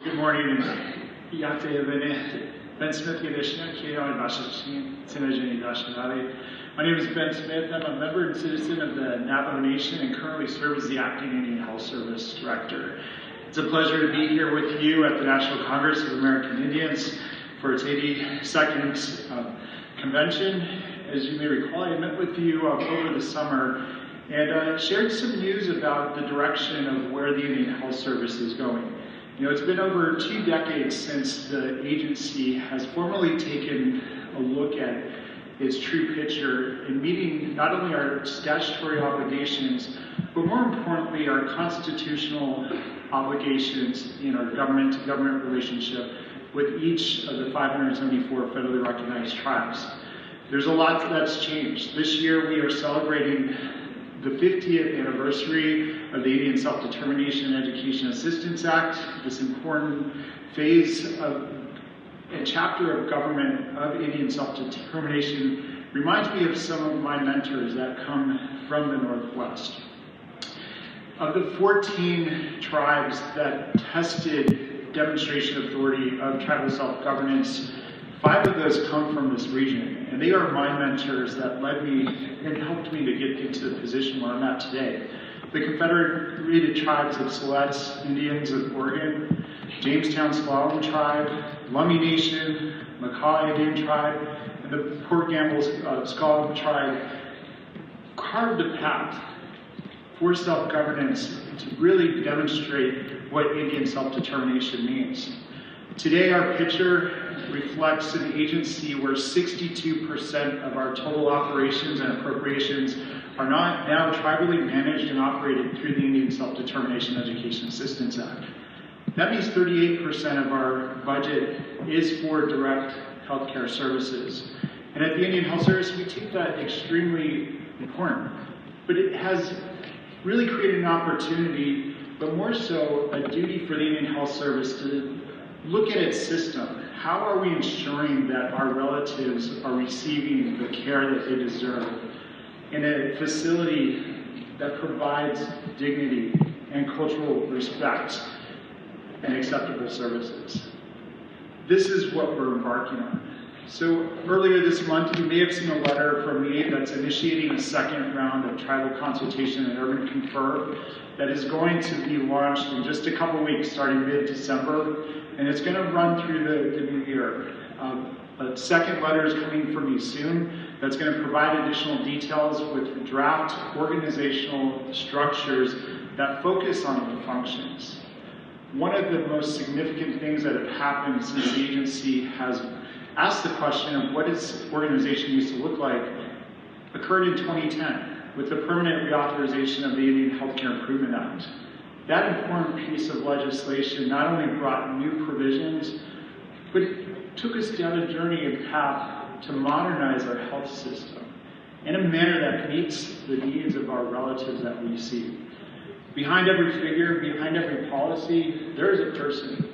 Good morning. Ben Smith, my name is Ben Smith. I'm a member and citizen of the Navajo Nation and currently serve as the Acting Indian Health Service Director. It's a pleasure to be here with you at the National Congress of American Indians for its 82nd convention. As you may recall, I met with you over the summer and shared some news about the direction of where the Indian Health Service is going. You know, it's been over 2 decades since the agency has formally taken a look at its true picture in meeting not only our statutory obligations, but more importantly, our constitutional obligations in our government-to-government relationship with each of the 574 federally recognized tribes. There's a lot that's changed. This year we are celebrating the 50th anniversary of the Indian Self-Determination and Education Assistance Act, this important phase of and chapter of government of Indian self-determination reminds me of some of my mentors that come from the Northwest. Of the 14 tribes that tested demonstration authority of tribal self-governance, 5 of those come from this region, and they are my mentors that led me and helped me to get into the position where I'm at today. The Confederated Tribes of Siletz Indians of Oregon, Jamestown S'Klallam Tribe, Lummi Nation, Makah Indian Tribe, and the Port Gamble S'Klallam Tribe carved a path for self-governance to really demonstrate what Indian self-determination means. Today, our picture reflects an agency where 62% of our total operations and appropriations are now tribally managed and operated through the Indian Self-Determination Education Assistance Act. That means 38% of our budget is for direct healthcare services. And at the Indian Health Service, we take that extremely important. But it has really created an opportunity, but more so a duty for the Indian Health Service to look at its system. How are we ensuring that our relatives are receiving the care that they deserve in a facility that provides dignity and cultural respect and acceptable services? This is what we're embarking on. So earlier this month, you may have seen a letter from me that's initiating a second round of tribal consultation and urban confer that is going to be launched in just a couple weeks, starting mid-December, and it's going to run through the new year. A second letter is coming from me soon that's going to provide additional details with draft organizational structures that focus on the functions. One of the most significant things that have happened since the agency has asked the question of what its organization used to look like occurred in 2010 with the permanent reauthorization of the Indian Healthcare Improvement Act. That important piece of legislation not only brought new provisions, but it took us down a journey and path to modernize our health system in a manner that meets the needs of our relatives that we see. Behind every figure, behind every policy, there is a person.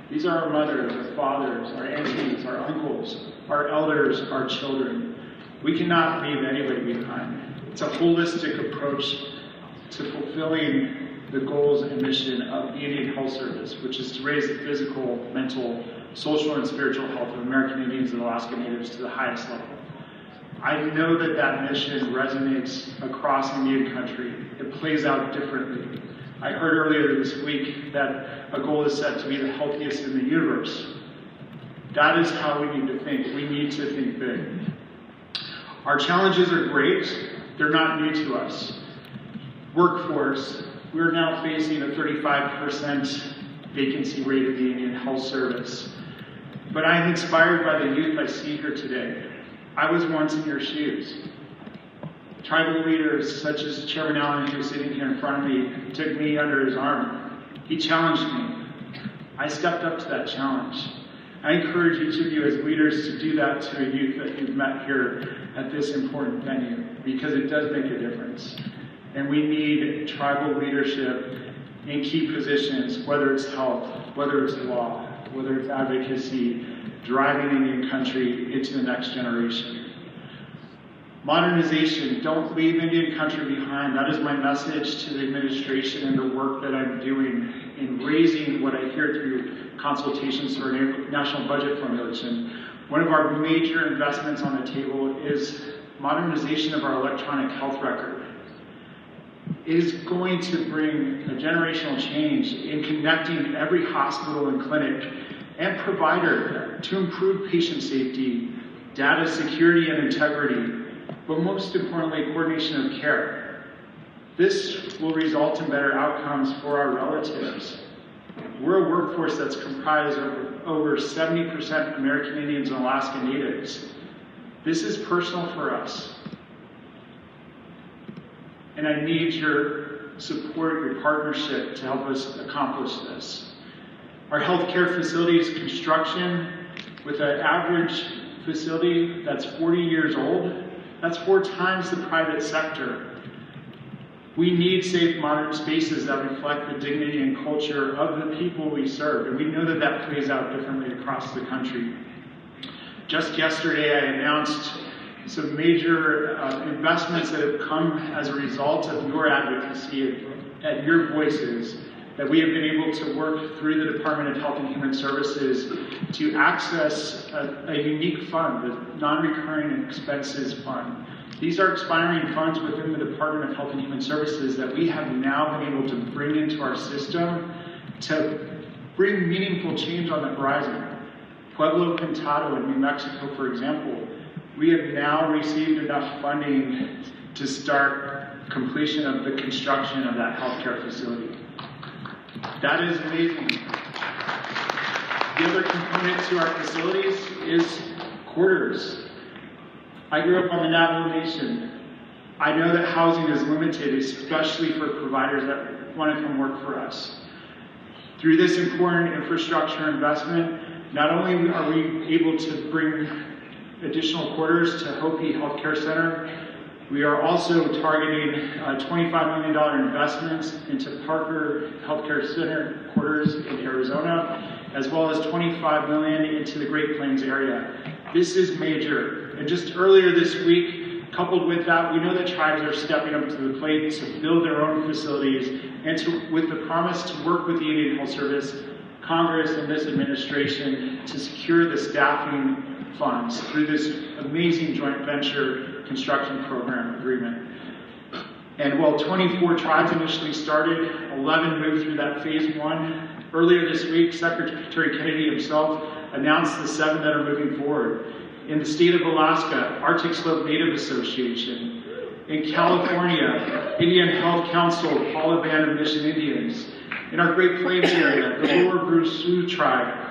These are our mothers, our fathers, our aunties, our uncles, our elders, our children. We cannot leave anybody behind. It's a holistic approach to fulfilling the goals and mission of the Indian Health Service, which is to raise the physical, mental, social, and spiritual health of American Indians and Alaska Natives to the highest level. I know that that mission resonates across Indian country. It plays out differently. I heard earlier this week that a goal is set to be the healthiest in the universe. That is how we need to think. We need to think big. Our challenges are great. They're not new to us. Workforce, we're now facing a 35% vacancy rate of the Indian Health Service. But I'm inspired by the youth I see here today. I was once in your shoes. Tribal leaders such as Chairman Allen, who's sitting here in front of me, took me under his arm. He challenged me. I stepped up to that challenge. I encourage each of you as leaders to do that to a youth that you've met here at this important venue, because it does make a difference. And we need tribal leadership in key positions, whether it's health, whether it's law, whether it's advocacy, driving Indian country into the next generation. Modernization, don't leave Indian country behind. That is my message to the administration and the work that I'm doing in raising what I hear through consultations for national budget formulation. One of our major investments on the table is modernization of our electronic health record. It is going to bring a generational change in connecting every hospital and clinic and provider to improve patient safety, data security and integrity, but most importantly, coordination of care. This will result in better outcomes for our relatives. We're a workforce that's comprised of over 70% American Indians and Alaska Natives. This is personal for us. And I need your support, your partnership to help us accomplish this. Our healthcare facilities construction, with an average facility that's 40 years old, that's 4 times the private sector. We need safe, modern spaces that reflect the dignity and culture of the people we serve, and we know that that plays out differently across the country. Just yesterday, I announced some major investments that have come as a result of your advocacy and your voices, that we have been able to work through the Department of Health and Human Services to access a unique fund, the Non-Recurring Expenses Fund. These are expiring funds within the Department of Health and Human Services that we have now been able to bring into our system to bring meaningful change on the horizon. Pueblo Pintado in New Mexico, for example, we have now received enough funding to start completion of the construction of that healthcare facility. That is amazing. The other component to our facilities is quarters. I grew up on the Navajo Nation. I know that housing is limited, especially for providers that want to come work for us. Through this important infrastructure investment, not only are we able to bring additional quarters to Hopi Healthcare Center, we are also targeting $25 million investments into Parker Healthcare Center quarters in Arizona, as well as $25 million into the Great Plains area. This is major. And just earlier this week, coupled with that, we know that tribes are stepping up to the plate to build their own facilities, and with the promise to work with the Indian Health Service, Congress and this administration to secure the staffing funds through this amazing joint venture construction program agreement. And while 24 tribes initially started, 11 moved through that phase 1. Earlier this week, Secretary Kennedy himself announced the 7 that are moving forward. In the state of Alaska, Arctic Slope Native Association. In California, Indian Health Council, Paula Band of Mission Indians. In our Great Plains area, the Lower Bruce Sioux Tribe.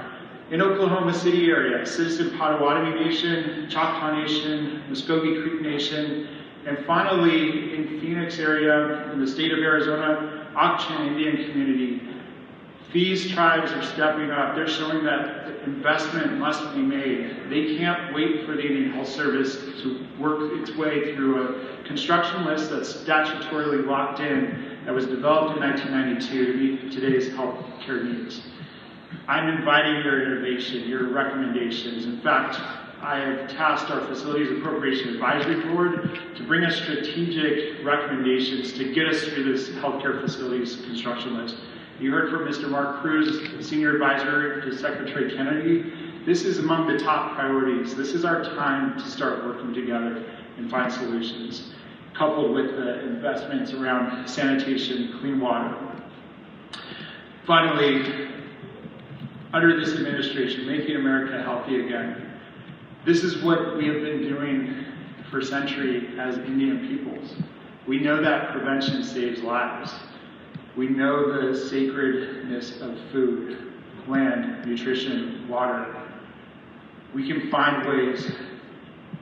In Oklahoma City area, Citizen Potawatomi Nation, Choctaw Nation, Muskogee Creek Nation, and finally, in Phoenix area, in the state of Arizona, Ak-Chin Indian community. These tribes are stepping up. They're showing that investment must be made. They can't wait for the Indian Health Service to work its way through a construction list that's statutorily locked in, that was developed in 1992 to meet today's health care needs. I'm inviting your innovation, your recommendations. In fact, I have tasked our Facilities Appropriation Advisory Board to bring us strategic recommendations to get us through this healthcare facilities construction list. You heard from Mr. Mark Cruz, Senior Advisor to Secretary Kennedy. This is among the top priorities. This is our time to start working together and find solutions, coupled with the investments around sanitation, clean water. Finally, under this administration, making America healthy again. This is what we have been doing for centuries as Indian peoples. We know that prevention saves lives. We know the sacredness of food, land, nutrition, water. We can find ways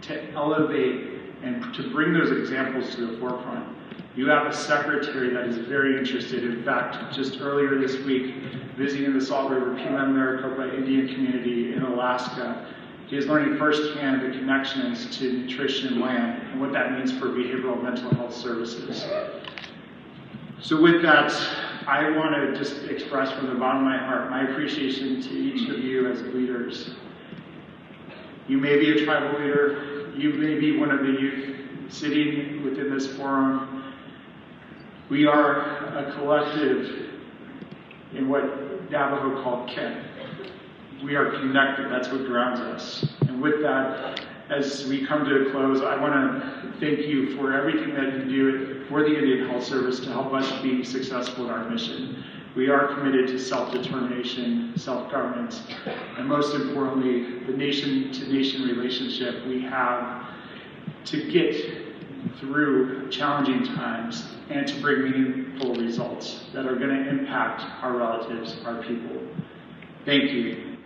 to elevate and to bring those examples to the forefront. You have a secretary that is very interested. In fact, just earlier this week, visiting the Salt River Pima Maricopa Indian community in Alaska, he is learning firsthand the connections to nutrition and land and what that means for behavioral and mental health services. So with that, I want to just express from the bottom of my heart my appreciation to each of you as leaders. You may be a tribal leader, you may be one of the youth sitting within this forum. We are a collective in what Navajo called kin. We are connected, that's what grounds us. And with that, as we come to a close, I want to thank you for everything that you do for the Indian Health Service to help us be successful in our mission. We are committed to self-determination, self-governance, and most importantly, the nation-to-nation relationship we have to get through challenging times and to bring meaningful results that are going to impact our relatives, our people. Thank you.